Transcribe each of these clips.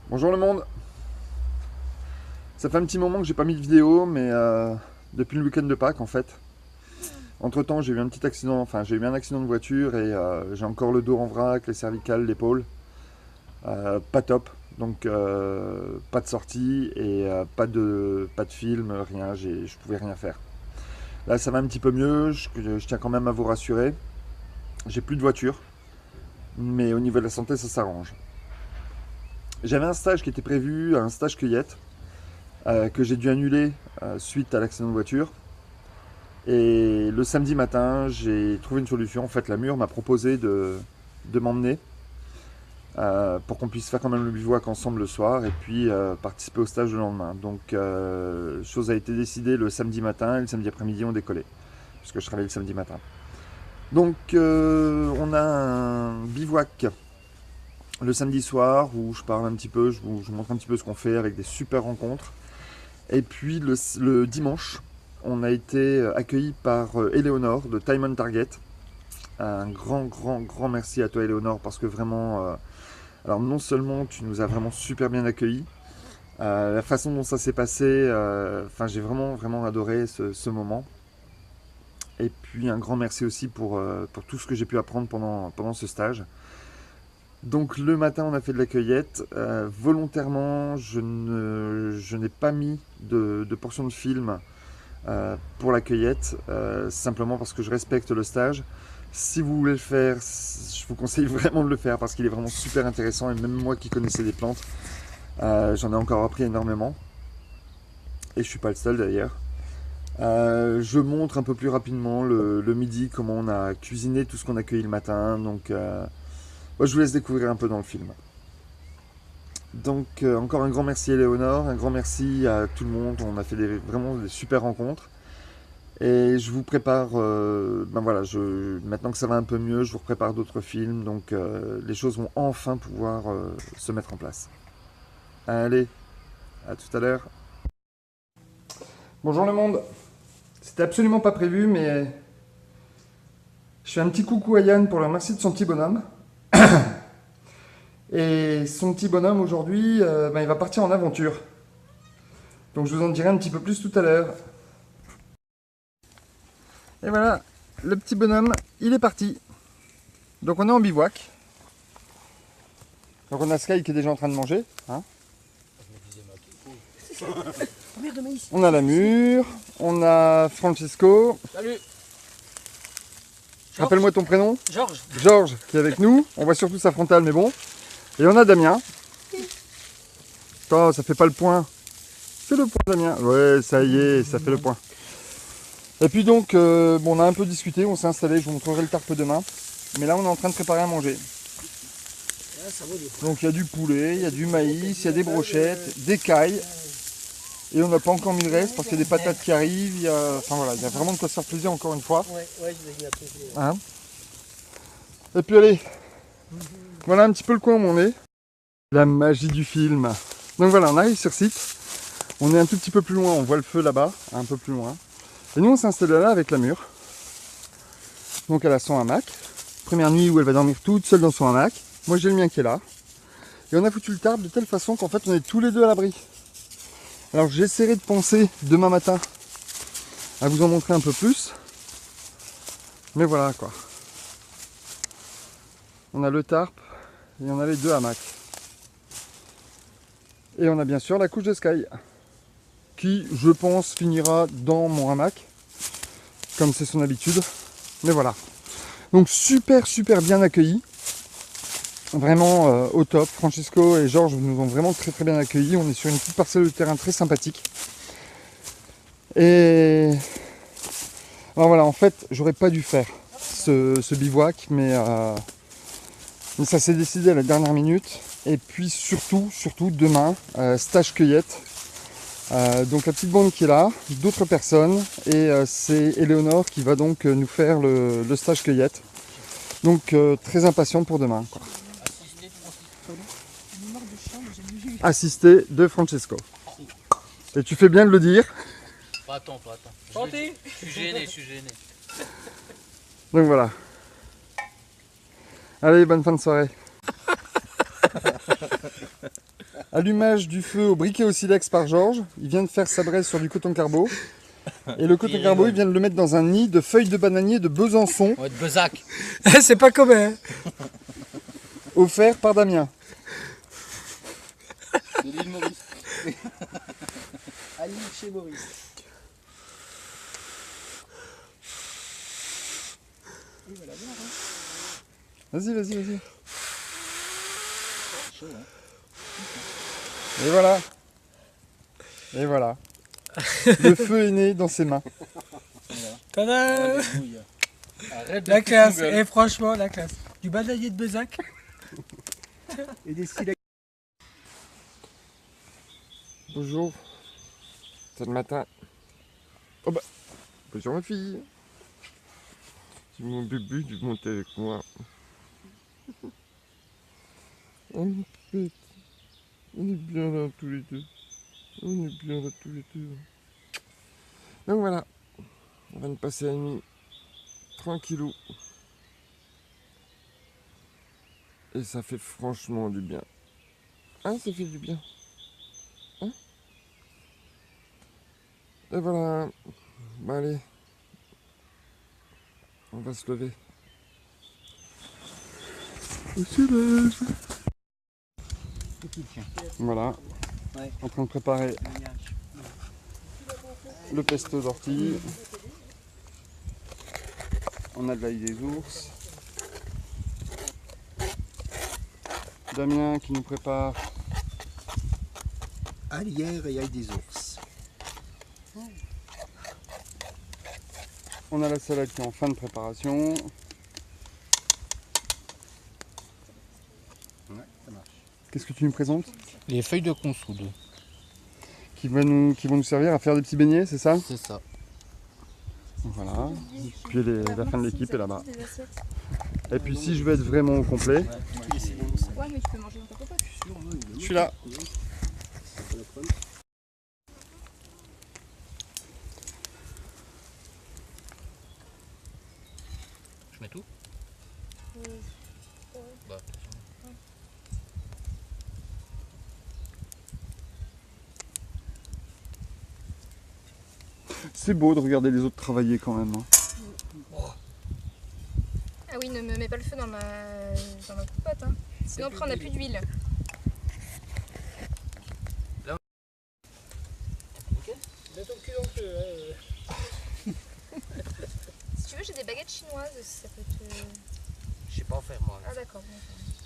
Bonjour le monde. Ça fait un petit moment que j'ai pas mis de vidéo, mais depuis le week-end de Pâques en fait. Entre temps j'ai eu un petit accident, enfin j'ai eu un accident de voiture et j'ai encore le dos en vrac, les cervicales, l'épaule. Pas top, donc pas de sortie et pas de film, rien, je pouvais rien faire. Là ça va un petit peu mieux, je tiens quand même à vous rassurer. J'ai plus de voiture, mais au niveau de la santé ça s'arrange. J'avais un stage qui était prévu, un stage cueillette, que j'ai dû annuler suite à l'accident de voiture. Et le samedi matin, j'ai trouvé une solution. En fait, la Mure m'a proposé de m'emmener pour qu'on puisse faire quand même le bivouac ensemble le soir et puis participer au stage le lendemain. Donc, chose a été décidée le samedi matin et le samedi après-midi, on décollait, puisque je travaillais le samedi matin. Donc, on a un bivouac le samedi soir où je parle un petit peu, je vous montre un petit peu ce qu'on fait avec des super rencontres. Et puis le dimanche, on a été accueillis par Eleonore de Time on Target. Un grand merci à toi Eleonore parce que vraiment, alors non seulement tu nous as vraiment super bien accueillis, la façon dont ça s'est passé, enfin j'ai vraiment adoré ce moment. Et puis un grand merci aussi pour tout ce que j'ai pu apprendre pendant ce stage. Donc le matin on a fait de la cueillette. Volontairement je n'ai pas mis de portion de film pour la cueillette, simplement parce que je respecte le stage. Si vous voulez le faire, je vous conseille vraiment de le faire parce qu'il est vraiment super intéressant et même moi qui connaissais des plantes, j'en ai encore appris énormément. Et je suis pas le seul d'ailleurs. Je montre un peu plus rapidement le midi comment on a cuisiné tout ce qu'on a cueilli le matin. Donc moi, je vous laisse découvrir un peu dans le film. Donc encore un grand merci à Léonore, un grand merci à tout le monde. On a fait vraiment des super rencontres. Et je vous prépare, ben voilà, maintenant que ça va un peu mieux, je vous prépare d'autres films, donc les choses vont enfin pouvoir se mettre en place. Allez, à tout à l'heure. Bonjour le monde. C'était absolument pas prévu, mais je fais un petit coucou à Yann pour le remercier de son petit bonhomme. Et son petit bonhomme aujourd'hui, ben, il va partir en aventure. Donc je vous en dirai un petit peu plus tout à l'heure. Et voilà, le petit bonhomme, il est parti. Donc on est en bivouac. Donc on a Sky qui est déjà en train de manger. Hein. On a la Mure, on a Francesco. Salut. Rappelle-moi ton prénom. Georges. Georges qui est avec nous. On voit surtout sa frontale, mais bon. Et on a Damien. Oh, ça fait pas le point. Fais le point, Damien. Ouais, ça y est, ça fait le point. Et puis donc, bon, on a un peu discuté, on s'est installé. Je vous montrerai le tarpe demain. Mais là, on est en train de préparer à manger. Donc il y a du poulet, il y a du maïs, il y a des brochettes, des cailles. Et on n'a pas encore mis le reste parce qu'il y a des patates qui arrivent. Enfin voilà, il y a vraiment de quoi se faire plaisir encore une fois. Ouais, je vais y plaisir. Hein. Et puis allez, voilà un petit peu le coin où on est. La magie du film. Donc voilà, on arrive sur site. On est un tout petit peu plus loin, on voit le feu là-bas, un peu plus loin. Et nous on s'est installé là avec la Mure. Donc elle a son hamac. Première nuit où elle va dormir toute seule dans son hamac. Moi j'ai le mien qui est là. Et on a foutu le tarp de telle façon qu'en fait on est tous les deux à l'abri. Alors j'essaierai de penser demain matin à vous en montrer un peu plus. Mais voilà quoi. On a le tarp et on a les deux hamacs. Et on a bien sûr la couche de Sky. Qui je pense finira dans mon hamac. Comme c'est son habitude. Mais voilà. Donc super bien accueillis. Vraiment au top. Francesco et Georges nous ont vraiment très bien accueillis. On est sur une petite parcelle de terrain très sympathique. Et alors voilà, en fait, j'aurais pas dû faire ce bivouac, mais ça s'est décidé à la dernière minute. Et puis surtout demain, stage cueillette. Donc la petite bande qui est là, d'autres personnes, et c'est Eleonore qui va donc nous faire le stage cueillette. Donc très impatient pour demain, quoi. Assisté de Francesco. Et tu fais bien de le dire. Pas attends. Santé. Je suis gêné. Donc voilà. Allez, bonne fin de soirée. Allumage du feu au briquet au silex par Georges. Il vient de faire sa braise sur du coton carbo. Et le coton carbo, il vient de le mettre dans un nid de feuilles de bananier de Besançon. Ouais, de Bezac. C'est pas commun. Offert par Damien. De l'île Maurice. À l'île chez Maurice. Vas-y, vas-y, vas-y. Chaud, hein. Et voilà. Et voilà. Le feu est né dans ses mains. Tada. Arrête de La foutre classe, ton gueule. et franchement la classe. Du bananier de Bezac. Et des styles. Bonjour. C'est le matin. Oh bah. Bonjour ma fille. C'est mon bébé du monter avec moi. Oh mon petit. On est bien là tous les deux. On est bien là tous les deux. Donc voilà. On va nous passer la nuit tranquillou. Et ça fait franchement du bien. Hein, ça fait du bien. Hein? Et voilà. Bon allez. On va se lever. On se lève. Voilà. Ouais. En train de préparer le pesto d'ortie. On a de l'ail des ours. Damien qui nous prépare Alière et ail des ours. On a la salade qui est en fin de préparation. Ouais, ça marche. Qu'est-ce que tu nous présentes? Les feuilles de consoude. Qui vont nous servir à faire des petits beignets, c'est ça? C'est ça. Voilà. Puis la fin de l'équipe est là-bas. Et puis si je veux être vraiment au complet, Ouais, mais tu peux manger dans ta popote. je suis là. Je mets tout. Bah, C'est beau de regarder les autres travailler quand même. Hein. Ah oui, ne me mets pas le feu dans ma popote. Hein. Sinon après on n'a plus d'huile. Mets ton cul dans le feu. Si tu veux, j'ai des baguettes chinoises, si ça peut te... je sais pas en faire moi. Ah d'accord, bon.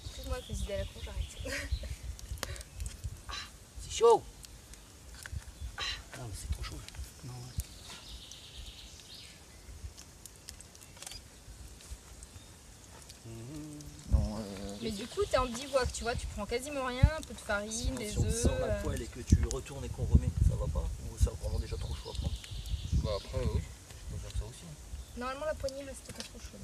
Excuse-moi avec les idées à la con, j'arrête. C'est chaud. Non mais c'est trop chaud. Non. Mais du coup, t'es en bivouac, tu vois, tu prends quasiment rien, un peu de farine, des Si on œufs. sort la poêle et que tu retournes et qu'on remet, ça va pas? Ou c'est vraiment déjà trop chaud à prendre? Bah après oui, je peux faire ça aussi. Normalement, la poignée reste pas trop chaude.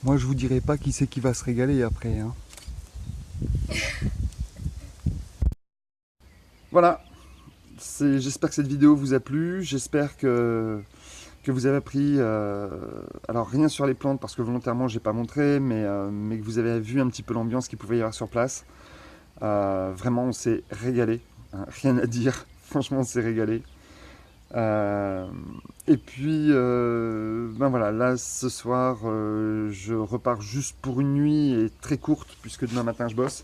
Moi je vous dirai pas qui c'est qui va se régaler après. Hein. Voilà. J'espère que cette vidéo vous a plu. J'espère que vous avez appris, alors rien sur les plantes parce que volontairement j'ai pas montré, mais que vous avez vu un petit peu l'ambiance qu'il pouvait y avoir sur place. Vraiment on s'est régalé, hein, rien à dire, franchement on s'est régalé. Et puis ben voilà, là ce soir je repars juste pour une nuit et très courte puisque demain matin je bosse.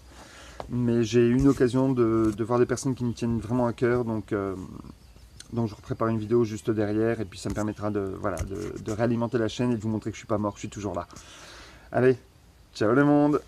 Mais j'ai eu une occasion de voir des personnes qui me tiennent vraiment à cœur, donc je prépare une vidéo juste derrière et puis ça me permettra de réalimenter la chaîne et de vous montrer que je suis pas mort, je suis toujours là. Allez, ciao le monde!